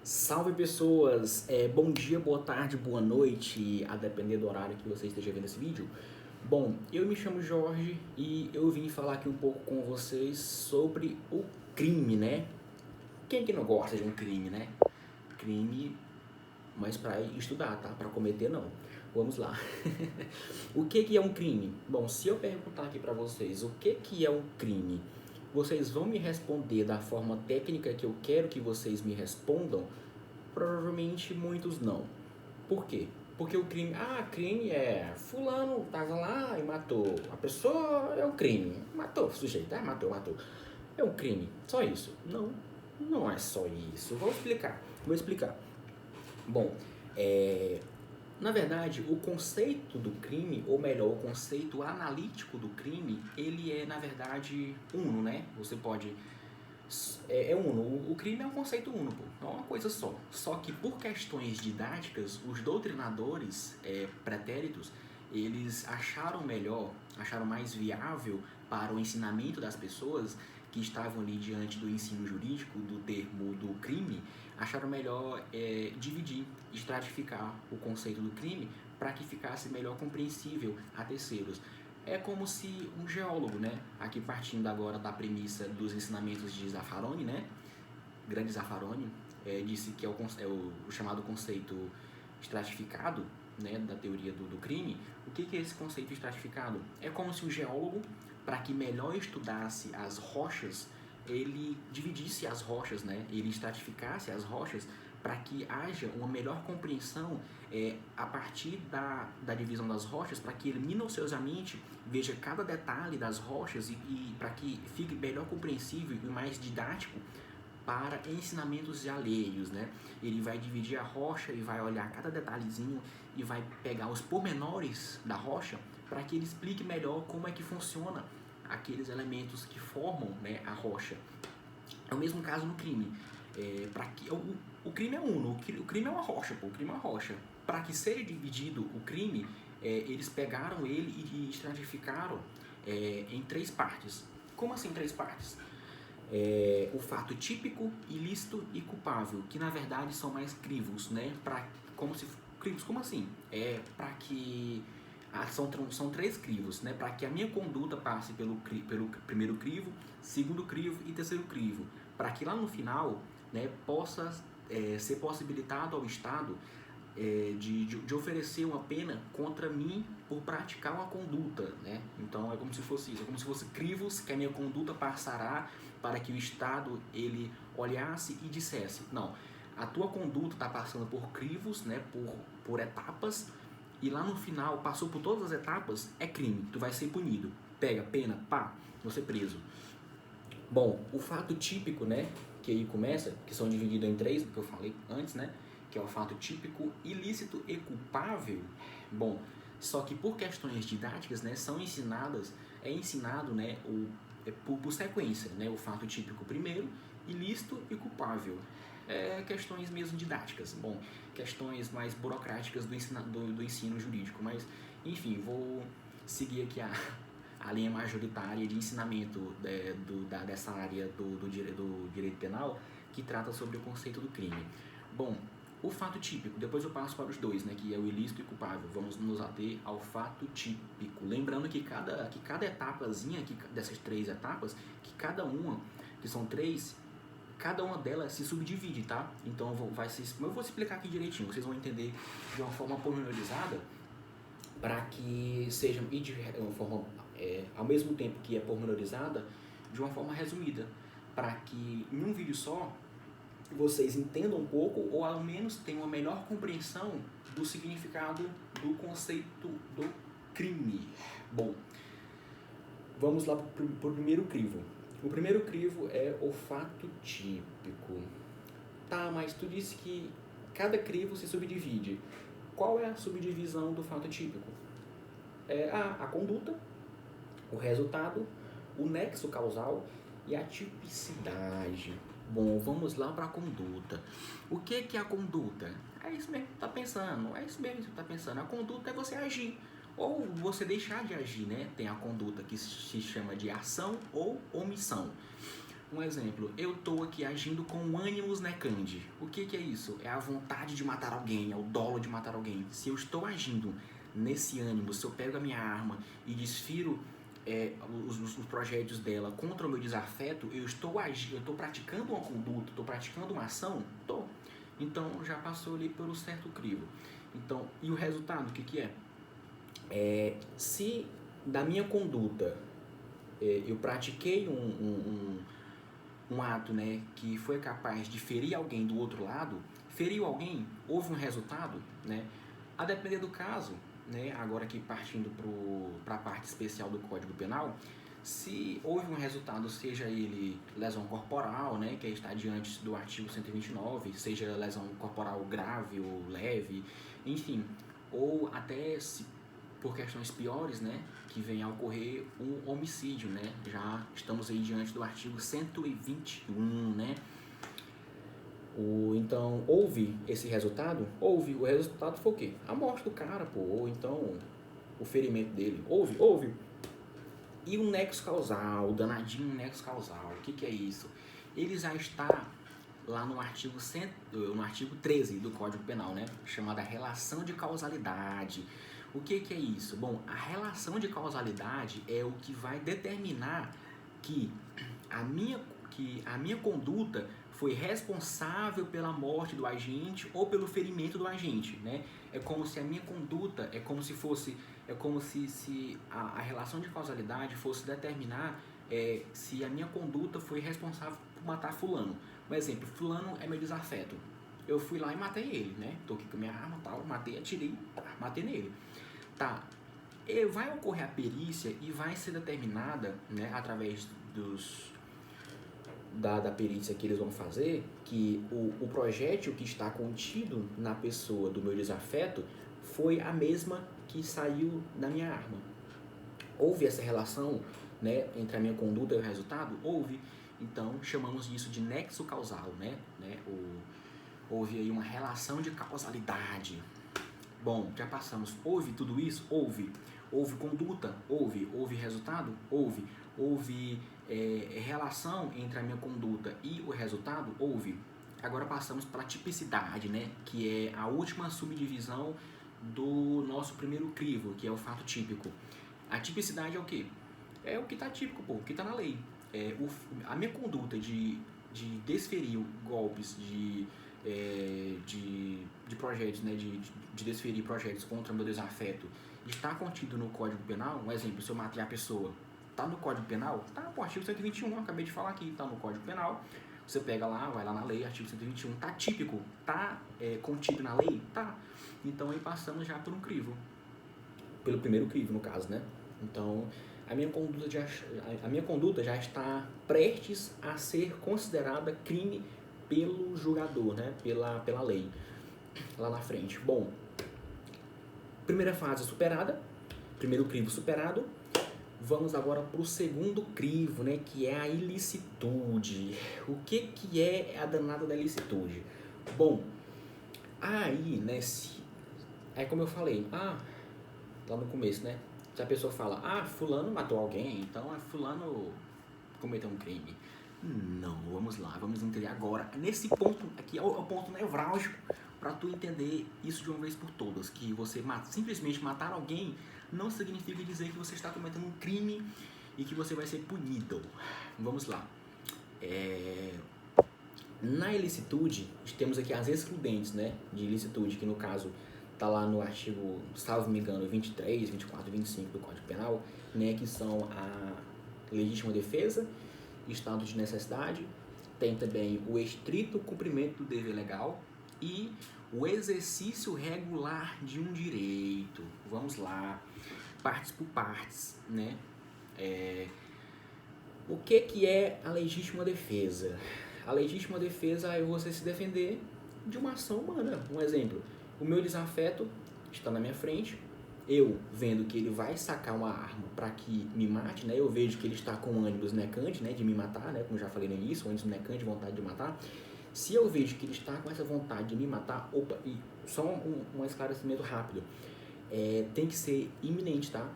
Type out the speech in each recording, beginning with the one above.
Salve pessoas, bom dia, boa tarde, boa noite, a depender do horário que você esteja vendo esse vídeo. Bom, eu me chamo Jorge e eu vim falar aqui um pouco com vocês sobre o crime, né? Quem que não gosta de um crime, né? Crime, mas para estudar, tá? Para cometer não. Vamos lá. O que que é um crime? Bom, se eu perguntar aqui para vocês o que que é um crime, vocês vão me responder da forma técnica que eu quero que vocês me respondam? Provavelmente muitos não. Por quê? Porque o crime é fulano tava lá e matou. A pessoa é um crime. Matou o sujeito, matou. É um crime. Só isso. Não, não é só isso. Vou explicar. Bom, na verdade, o conceito do crime, ou melhor, o conceito analítico do crime, ele é, na verdade, uno, né? Você pode uno. O crime é um conceito uno, pô. É uma coisa só. Só que por questões didáticas, os doutrinadores pretéritos, eles acharam melhor, acharam mais viável para o ensinamento das pessoas que estavam ali diante do ensino jurídico, do termo do crime, acharam melhor dividir, estratificar o conceito do crime para que ficasse melhor compreensível a terceiros. É como se um geólogo, né, aqui partindo agora da premissa dos ensinamentos de Zaffaroni, né, grande Zaffaroni, disse que é o chamado conceito estratificado, né, da teoria do crime. O que é esse conceito estratificado? É como se o geólogo, para que melhor estudasse as rochas, ele dividisse as rochas, né, ele estratificasse as rochas para que haja uma melhor compreensão a partir da divisão das rochas, para que ele minuciosamente veja cada detalhe das rochas e para que fique melhor compreensível e mais didático para ensinamentos alheios, né? Ele vai dividir a rocha e vai olhar cada detalhezinho e vai pegar os pormenores da rocha para que ele explique melhor como é que funciona aqueles elementos que formam, né, a rocha. É o mesmo caso no crime. O crime é uno, o crime é uma rocha, pô, o crime é uma rocha. Para que seja dividido o crime, eles pegaram ele e estratificaram em três partes. Como assim três partes? O fato típico, ilícito e culpável, que na verdade são mais crivos, né? Crivos, como assim? Para que são três crivos, né? Para que a minha conduta passe pelo primeiro crivo, segundo crivo e terceiro crivo, para que lá no final, né, possa ser possibilitado ao Estado de oferecer uma pena contra mim por praticar uma conduta, né? Então é como se fosse isso, é como se fosse crivos que a minha conduta passará para que o Estado ele olhasse e dissesse, não, a tua conduta está passando por crivos, né? Por etapas, e lá no final passou por todas as etapas, é crime, tu vai ser punido, pega pena, pá, você preso. Bom, o fato típico, né, que aí começa, que são divididos em três, que eu falei antes, né, que é o fato típico, ilícito e culpável. Bom, só que por questões didáticas, né, é ensinado, né, por sequência, né, o fato típico primeiro, ilícito e culpável. Questões mesmo didáticas, bom, questões mais burocráticas do ensino jurídico, mas enfim, vou seguir aqui a linha majoritária de ensinamento dessa área do direito penal, que trata sobre o conceito do crime. Bom, o fato típico, depois eu passo para os dois, né, que é o ilícito e culpável. Vamos nos ater ao fato típico. Lembrando que cada etapazinha dessas três etapas, que são três, cada uma delas se subdivide, tá? Então eu vou explicar aqui direitinho, vocês vão entender de uma forma pormenorizada, para que seja de uma forma, ao mesmo tempo que é pormenorizada, de uma forma resumida, para que em um vídeo só vocês entendam um pouco, ou ao menos tenham uma melhor compreensão do significado do conceito do crime. Bom, vamos lá para o primeiro crivo. O primeiro crivo é o fato típico. Tá, mas tu disse que cada crivo se subdivide. Qual é a subdivisão do fato típico? A conduta, o resultado, o nexo causal e a tipicidade. Bom, vamos lá para a conduta. O que é a conduta? É isso mesmo que tu tá pensando. A conduta é você agir ou você deixar de agir, né? Tem a conduta que se chama de ação ou omissão. um exemplo, eu tô aqui agindo com ânimos necandi. O que é isso? É a vontade de matar alguém, é o dolo de matar alguém. Se eu estou agindo nesse ânimo, se eu pego a minha arma e desfiro os projéteis dela contra o meu desafeto, eu estou agindo, eu estou praticando uma conduta, estou praticando uma ação? Estou. Então já passou ali pelo certo crivo. Então, e o resultado, o que é? Se da minha conduta eu pratiquei um ato, né, que foi capaz de ferir alguém do outro lado, feriu alguém, houve um resultado, né, a depender do caso, né, agora aqui partindo para a parte especial do Código Penal, se houve um resultado, seja ele lesão corporal, né, que está diante do artigo 129, seja lesão corporal grave ou leve, enfim, ou até se por questões piores, né, que venha a ocorrer um homicídio, né, já estamos aí diante do artigo 121, né. Então, houve esse resultado? Houve. O resultado foi o quê? A morte do cara, pô, ou então o ferimento dele. Houve. E o nexo causal, o danadinho nexo causal, o que é isso? Ele já está lá no artigo 13 do Código Penal, né, chamada relação de causalidade. O que é isso? Bom, a relação de causalidade é o que vai determinar que a minha conduta foi responsável pela morte do agente ou pelo ferimento do agente, né? É como se a minha conduta, é como se a relação de causalidade fosse determinar se a minha conduta foi responsável por matar fulano. Um exemplo, fulano é meu desafeto. Eu fui lá e matei ele, né? Tô aqui com a minha arma, tal, matei, atirei, matei nele. Tá, vai ocorrer a perícia e vai ser determinada, né, através da perícia que eles vão fazer, que o projétil que está contido na pessoa do meu desafeto foi a mesma que saiu da minha arma. Houve essa relação, né, entre a minha conduta e o resultado? Houve. Então, chamamos isso de nexo causal, né? Houve aí uma relação de causalidade. Bom, já passamos. Houve tudo isso? Houve. Houve conduta? Houve. Houve resultado? Houve. Houve relação entre a minha conduta e o resultado? Houve. Agora passamos para a tipicidade, né? Que é a última subdivisão do nosso primeiro crivo, que é o fato típico. A tipicidade é o quê? É o que está típico, pô, o que está na lei. A minha conduta de desferir golpes de projetos, né, de desferir projetos contra o meu desafeto, está contido no Código Penal. Um exemplo, se eu matei a pessoa, está no Código Penal? Está no artigo 121, eu acabei de falar aqui, está no Código Penal. Você pega lá, vai lá na lei, artigo 121, está típico, está contido na lei? Tá. Então aí passamos já por um crivo, pelo primeiro crivo no caso, né? Então a minha conduta já está prestes a ser considerada crime pelo julgador, né? Pela lei, lá na frente. Bom, primeira fase superada, primeiro crivo superado. Vamos agora para o segundo crivo, né? Que é a ilicitude. O que é a danada da ilicitude? Bom, aí, né? É como eu falei, lá no começo, né? Se a pessoa fala, fulano matou alguém, então fulano cometeu um crime. Não, vamos lá, vamos entender agora. Nesse ponto aqui é o ponto nevrálgico para tu entender isso de uma vez por todas, que você simplesmente matar alguém não significa dizer que você está cometendo um crime e que você vai ser punido. Vamos lá. Na ilicitude, temos aqui as excludentes, né, de ilicitude, que no caso está lá no artigo, salvo me engano, 23, 24 e 25 do Código Penal, né, que são a legítima defesa, estado de necessidade, tem também o estrito cumprimento do dever legal e o exercício regular de um direito. Vamos lá, partes por partes, né? O que é a legítima defesa? A legítima defesa é você se defender de uma ação humana. Um exemplo, o meu desafeto está na minha frente, eu vendo que ele vai sacar uma arma para que me mate, né? Eu vejo que ele está com ânimos necante, né, de me matar, né, como já falei no início, ânimos necante, vontade de matar. Se eu vejo que ele está com essa vontade de me matar, e só um esclarecimento rápido, tem que ser iminente, tá?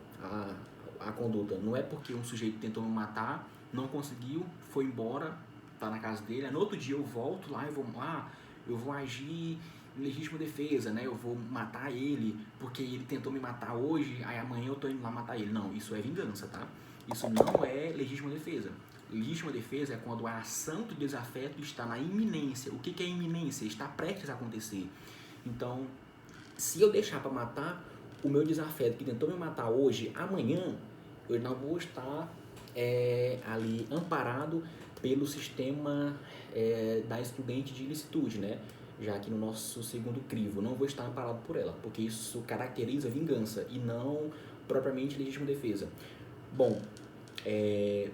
A conduta. Não é porque um sujeito tentou me matar, não conseguiu, foi embora, tá na casa dele, aí no outro dia eu volto lá e eu vou agir em legítima defesa, né? Eu vou matar ele porque ele tentou me matar hoje, aí amanhã eu tô indo lá matar ele. Não, isso é vingança, tá? Isso não é legítima defesa. Legítima defesa é quando a ação do desafeto está na iminência. O que é iminência? Está prestes a acontecer. Então, se eu deixar para matar o meu desafeto que tentou me matar hoje, amanhã eu não vou estar ali amparado pelo sistema da excludente de ilicitude, né? Já que no nosso segundo crivo, não vou estar amparado por ela, porque isso caracteriza vingança e não propriamente legítima defesa. Bom,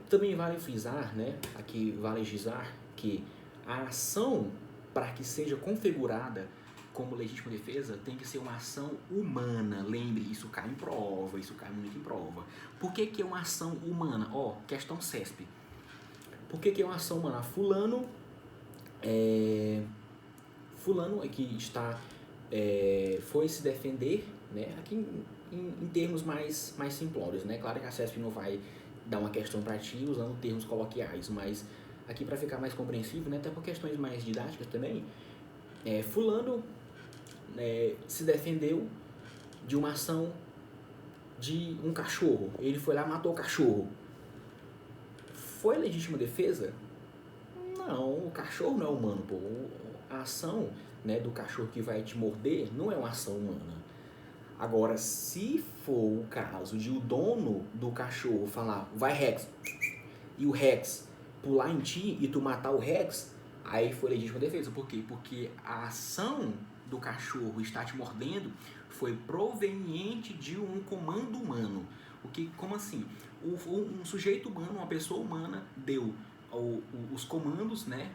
também vale frisar, né? Aqui vale frisar que a ação, para que seja configurada como legítima defesa, tem que ser uma ação humana. Lembre, isso cai em prova, isso cai muito em prova. Por que é uma ação humana? Questão CESP. Por que é uma ação humana? Fulano aqui está foi se defender, né? Aqui em termos mais simplórios, né? Claro que a CESP não vai dar uma questão para ti usando termos coloquiais, mas aqui para ficar mais compreensível, né? Até por questões mais didáticas também, fulano se defendeu de uma ação de um cachorro. Ele foi lá e matou o cachorro. Foi legítima defesa? Não, o cachorro não é humano, pô. A ação, né, do cachorro que vai te morder não é uma ação humana. Agora, se for o caso de o dono do cachorro falar, vai Rex, e o Rex pular em ti e tu matar o Rex, aí foi legítima defesa. Por quê? Porque a ação do cachorro estar te mordendo foi proveniente de um comando humano. Como assim? Um sujeito humano, uma pessoa humana, deu os comandos, né?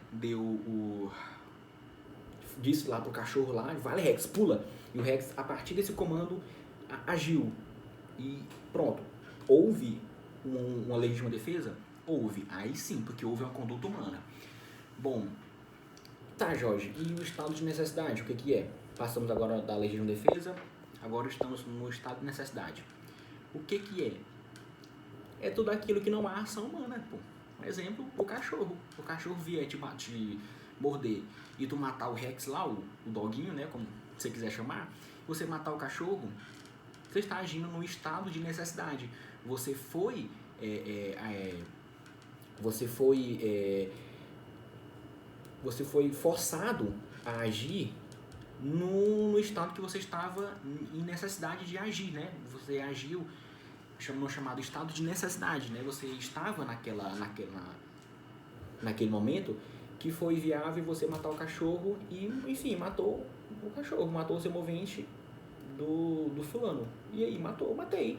Disse lá pro cachorro lá, vai Rex, pula. E o Rex, a partir desse comando, agiu. E pronto. Houve uma legítima defesa? Houve. Aí sim, porque houve uma conduta humana. Bom, tá, Jorge, e o estado de necessidade, o que é? Passamos agora da legítima defesa, agora estamos no estado de necessidade. O que é? É tudo aquilo que não há ação humana, pô. Por exemplo, o cachorro. O cachorro vier te morder e tu matar o Rex lá, o doguinho, né, como você quiser chamar, você matar o cachorro, você está agindo no estado de necessidade. Você foi forçado a agir no estado que você estava em necessidade de agir, né? Você agiu no chamado estado de necessidade, né? Você estava naquele momento que foi viável você matar o cachorro e, enfim, matou o cachorro, matou o seu movente do fulano. E aí, matei.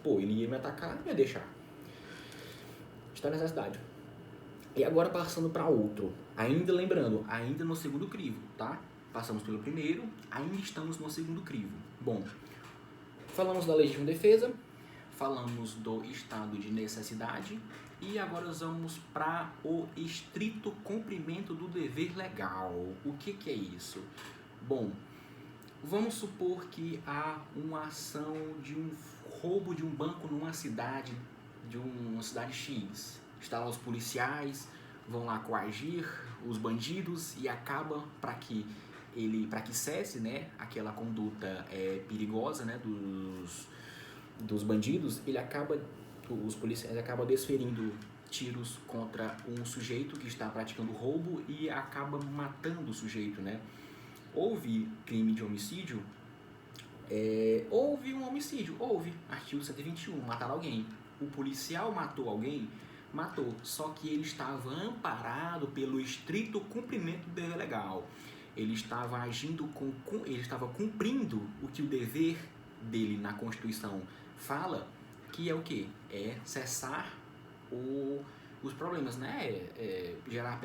Pô, ele ia me atacar, não ia deixar. Está na necessidade. E agora passando para outro. Ainda lembrando, ainda no segundo crivo, tá? Passamos pelo primeiro, ainda estamos no segundo crivo. Bom, falamos da legítima defesa, falamos do estado de necessidade e agora vamos para o estrito cumprimento do dever legal. O que é isso? Bom, vamos supor que há uma ação de um roubo de um banco numa cidade, uma cidade X. Estão lá os policiais, vão lá coagir os bandidos e acaba para que cesse, né, aquela conduta perigosa, né, dos bandidos, os policiais acabam desferindo tiros contra um sujeito que está praticando roubo e acaba matando o sujeito, né? Houve crime de homicídio? Houve um homicídio, artigo 121, matar alguém. O policial matou alguém? Matou, só que ele estava amparado pelo estrito cumprimento do dever legal. Ele estava ele estava cumprindo o que o dever dele na Constituição fala, que é o quê? É cessar os problemas, né? Gerar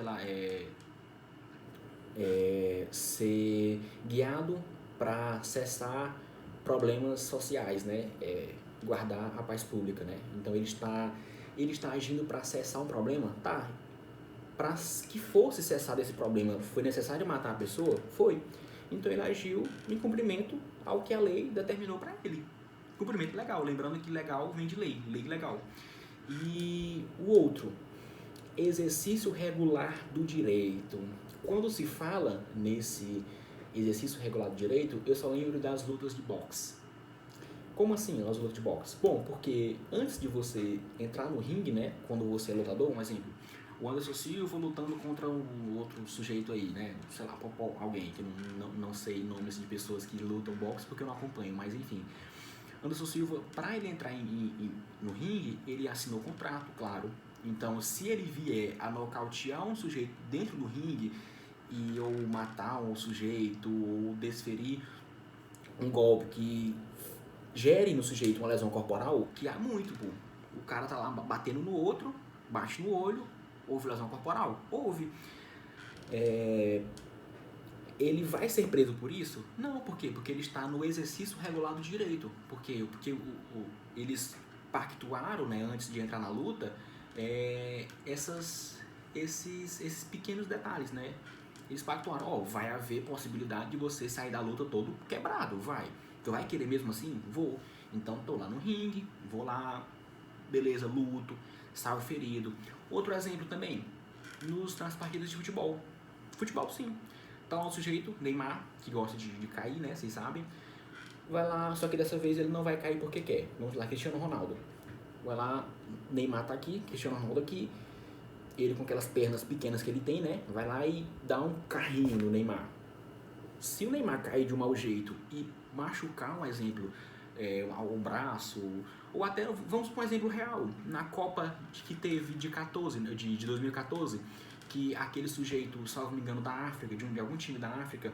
ser guiado para cessar problemas sociais, né? Guardar a paz pública, né? Então ele está agindo para cessar um problema, tá? Para que fosse cessado esse problema, foi necessário matar a pessoa? Foi. Então ele agiu em cumprimento ao que a lei determinou para ele. Cumprimento legal, lembrando que legal vem de lei legal. E o outro, exercício regular do direito. Quando se fala nesse exercício regular do direito, eu só lembro das lutas de boxe. Como assim, as lutas de boxe? Bom, porque antes de você entrar no ringue, né, quando você é lutador, um exemplo, o Anderson Silva lutando contra um outro sujeito aí, né, sei lá, alguém, que não sei nomes de pessoas que lutam boxe porque eu não acompanho, mas enfim. Anderson Silva, para ele entrar no ringue, ele assinou contrato, claro. Então, se ele vier a nocautear um sujeito dentro do ringue, e ou matar um sujeito, ou desferir um golpe que gere no sujeito uma lesão corporal, que há muito, pô. O cara tá lá batendo no outro, bate no olho, houve lesão corporal? Houve. Ele vai ser preso por isso? Não, por quê? Porque ele está no exercício regular do direito. Por quê? Porque eles pactuaram, né, antes de entrar na luta, esses pequenos detalhes, né? Eles pactuaram, vai haver possibilidade de você sair da luta todo quebrado, vai. Tu vai querer mesmo assim? Vou. Então tô lá no ringue, vou lá, beleza, luto, saio ferido. Outro exemplo também, nas partidas de futebol. Futebol, sim. Tá lá um sujeito, Neymar, que gosta de cair, né, vocês sabem. Vai lá, só que dessa vez ele não vai cair porque quer. Vamos lá, Cristiano Ronaldo. Vai lá, Neymar tá aqui, Cristiano Ronaldo aqui. Ele com aquelas pernas pequenas que ele tem, né, vai lá e dá um carrinho no Neymar. Se o Neymar cair de um mau jeito e machucar, um exemplo, o braço, ou até, vamos para um exemplo real, na Copa que teve de 2014, que aquele sujeito, salvo me engano, da África, de algum time da África,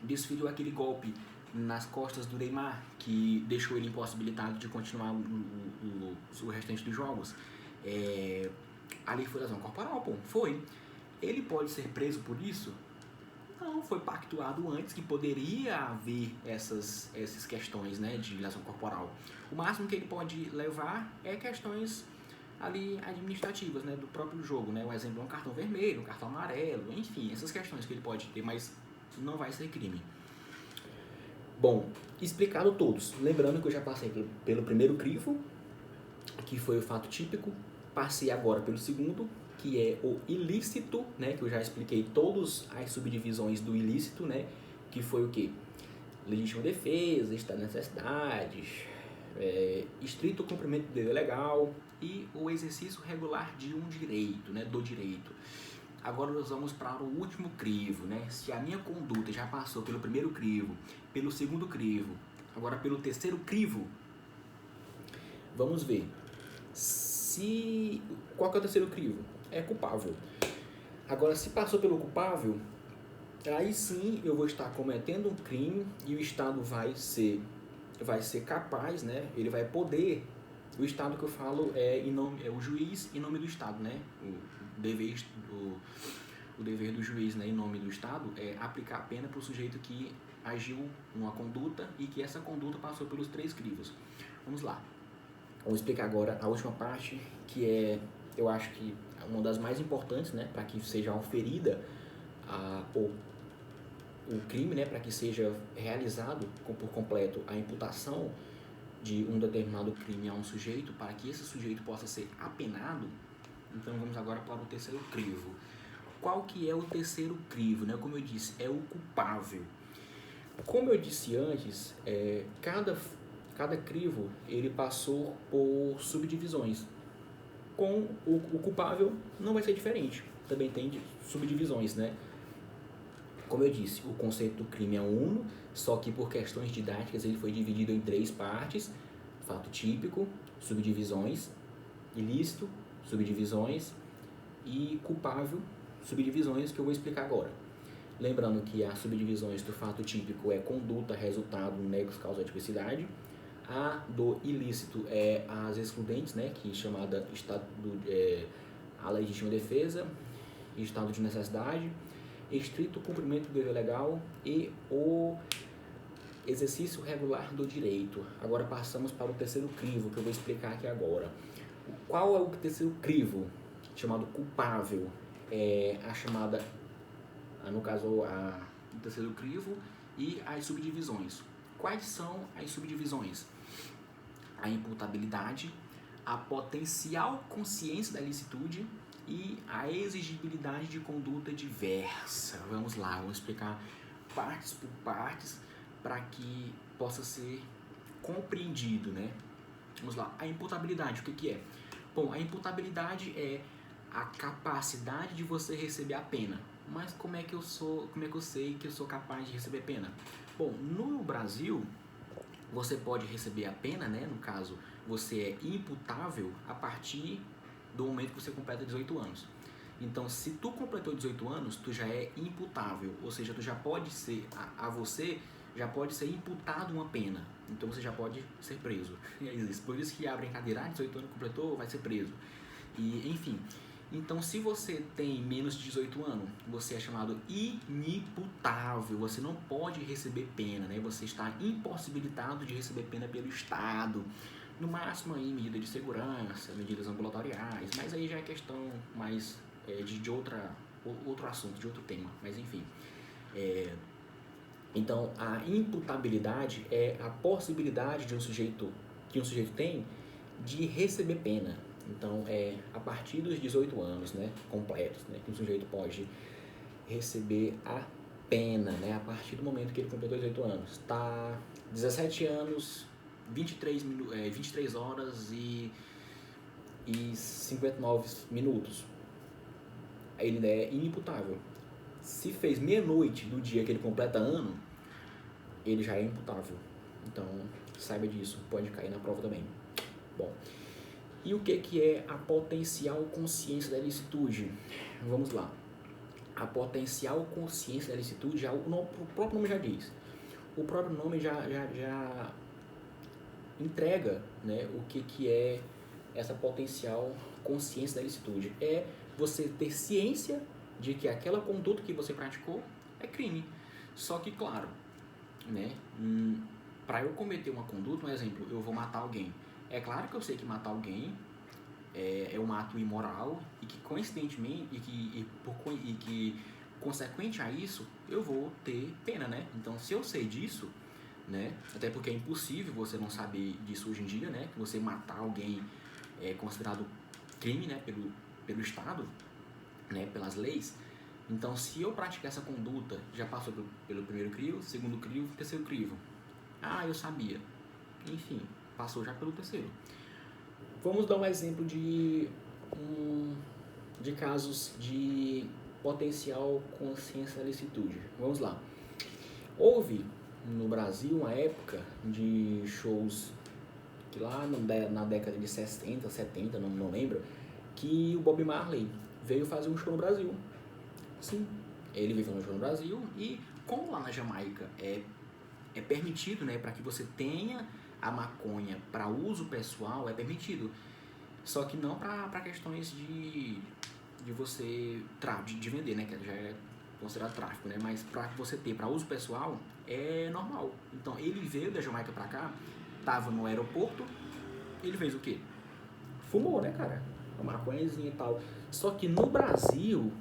desferiu aquele golpe nas costas do Neymar, que deixou ele impossibilitado de continuar o restante dos jogos. Ali foi lesão corporal, pô, foi. Ele pode ser preso por isso? Não, foi pactuado antes que poderia haver essas questões, né, de lesão corporal. O máximo que ele pode levar é questões ali administrativas, né, do próprio jogo, né, o exemplo é um cartão vermelho, um cartão amarelo, enfim, essas questões que ele pode ter, mas não vai ser crime. Bom, explicado todos, lembrando que eu já passei pelo primeiro crivo, que foi o fato típico, passei agora pelo segundo, que é o ilícito, né, que eu já expliquei todas as subdivisões do ilícito, né, que foi o quê? Legítima defesa, estado de necessidades, estrito cumprimento do dever legal e o exercício regular de um direito, né, do direito. Agora nós vamos para o último crivo, né? Se a minha conduta já passou pelo primeiro crivo, pelo segundo crivo, agora pelo terceiro crivo, vamos ver. Qual que é o terceiro crivo? É culpável. Agora, se passou pelo culpável, aí sim eu vou estar cometendo um crime e o Estado vai ser capaz, né? Ele vai poder. O Estado que eu falo é o juiz em nome do Estado, né? O dever do juiz, né, em nome do Estado é aplicar a pena para o sujeito que agiu numa conduta e que essa conduta passou pelos três crivos. Vamos lá. Vamos explicar agora a última parte, que eu acho que é uma das mais importantes, né, para que seja oferida o crime, né, para que seja realizado por completo a imputação de um determinado crime a um sujeito, para que esse sujeito possa ser apenado. Então vamos agora para o terceiro crivo. Qual que é o terceiro crivo, né? Como eu disse, é o culpável. Como eu disse antes, cada crivo ele passou por subdivisões. Com o culpável não vai ser diferente. Também tem subdivisões, né? Como eu disse, o conceito do crime é uno, só que por questões didáticas ele foi dividido em três partes: fato típico, subdivisões, ilícito, subdivisões e culpável, subdivisões, que eu vou explicar agora. Lembrando que as subdivisões do fato típico é conduta, resultado, nexo, causa, tipicidade. A do ilícito é as excludentes, né, que é chamada a legítima defesa, estado de necessidade, estrito cumprimento do dever legal e o exercício regular do direito. Agora passamos para o terceiro crivo, que eu vou explicar aqui agora. Qual é o terceiro crivo? Chamado culpável. No caso, o terceiro crivo e as subdivisões. Quais são as subdivisões? A imputabilidade, a potencial consciência da ilicitude e a exigibilidade de conduta diversa. Vamos lá, vamos explicar partes por partes para que possa ser compreendido, né? Vamos lá, a imputabilidade, o que é? Bom, a imputabilidade é a capacidade de você receber a pena. Mas como é que eu sei que eu sou capaz de receber pena? Bom, no Brasil, você pode receber a pena, né? No caso, você é imputável a partir do momento que você completa 18 anos. Então, se tu completou 18 anos, tu já é imputável, ou seja, tu já pode ser, você já pode ser imputado uma pena. Então, você já pode ser preso. E é isso. Por isso que abrem cadeira, 18 anos completou, vai ser preso. E, enfim, então se você tem menos de 18 anos, você é chamado inimputável, você não pode receber pena, né? Você está impossibilitado de receber pena pelo Estado. No máximo aí medida de segurança, medidas ambulatoriais, mas aí já é questão mais de outro assunto, de outro tema, mas enfim. Então a imputabilidade é a possibilidade de que um sujeito tem de receber pena. Então é a partir dos 18 anos, né, completos, né, que um sujeito pode receber a pena, né, a partir do momento que ele completou 18 anos. Tá 17 anos, 23 horas e 59 minutos. Ele é inimputável. Se fez meia-noite do dia que ele completa ano, ele já é imputável. Então, saiba disso, pode cair na prova também. Bom, e o que é a potencial consciência da ilicitude? Vamos lá. A potencial consciência da ilicitude, o próprio nome já diz. O próprio nome já entrega, né, o que é essa potencial consciência da ilicitude. É você ter ciência de que aquela conduta que você praticou é crime. Só que, claro, né, para eu cometer uma conduta, um exemplo, eu vou matar alguém. É claro que eu sei que matar alguém é um ato imoral e que coincidentemente e que consequente a isso eu vou ter pena, né? Então, se eu sei disso, né? Até porque é impossível você não saber disso hoje em dia, né? Que você matar alguém é considerado crime, né? Pelo Estado, né? Pelas leis. Então, se eu praticar essa conduta, já passou pelo primeiro crivo, segundo crivo, terceiro crivo. Ah, eu sabia. Enfim, passou já pelo terceiro. Vamos dar um exemplo de casos de potencial consciência da ilicitude. Vamos lá. Houve no Brasil uma época de shows que lá na década de 60, 70, não lembro, que o Bob Marley veio fazer um show no Brasil. Sim, ele veio fazer um show no Brasil e como lá na Jamaica é permitido, né, para que você tenha a maconha para uso pessoal, é permitido. Só que não para questões de você de vender, né, que já é considerado tráfico, né, mas para você ter para uso pessoal é normal. Então ele veio da Jamaica para cá, tava no aeroporto, ele fez o quê? Fumou, né, cara? Uma maconhazinha e tal. Só que no Brasil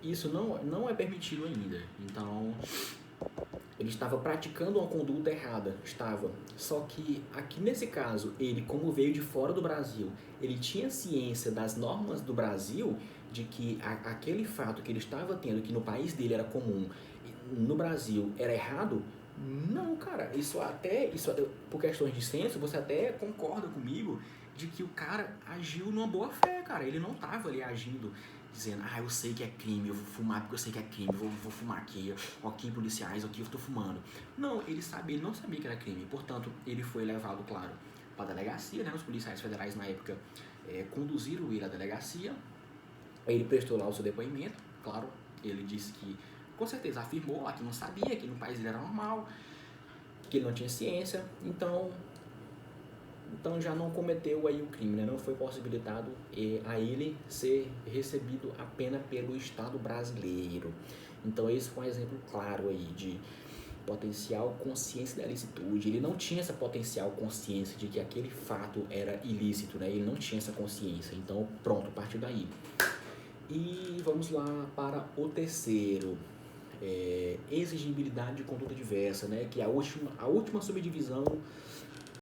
isso não é permitido ainda. Então ele estava praticando uma conduta errada, Só que aqui nesse caso, ele como veio de fora do Brasil, ele tinha ciência das normas do Brasil, de que aquele fato que ele estava tendo, que no país dele era comum, no Brasil era errado. Não, cara, isso por questões de senso, você até concorda comigo de que o cara agiu numa boa fé, cara. Ele não estava ali agindo dizendo, eu sei que é crime, eu vou fumar porque eu sei que é crime, vou fumar aqui, ok, policiais, aqui eu estou fumando. Não, ele não sabia que era crime, portanto, ele foi levado, claro, para a delegacia, né? Os policiais federais na época conduziram ele à delegacia, ele prestou lá o seu depoimento, claro, ele disse que, com certeza, afirmou lá que não sabia, que no país ele era normal, que ele não tinha ciência, então já não cometeu aí o crime, né? Não foi possibilitado a ele ser recebido a pena pelo Estado brasileiro. Então esse foi um exemplo claro aí de potencial consciência da ilicitude. Ele não tinha essa potencial consciência de que aquele fato era ilícito, né? Ele não tinha essa consciência. Então pronto, a partir daí. E vamos lá para o terceiro. Exigibilidade de conduta diversa, né? Que é a última subdivisão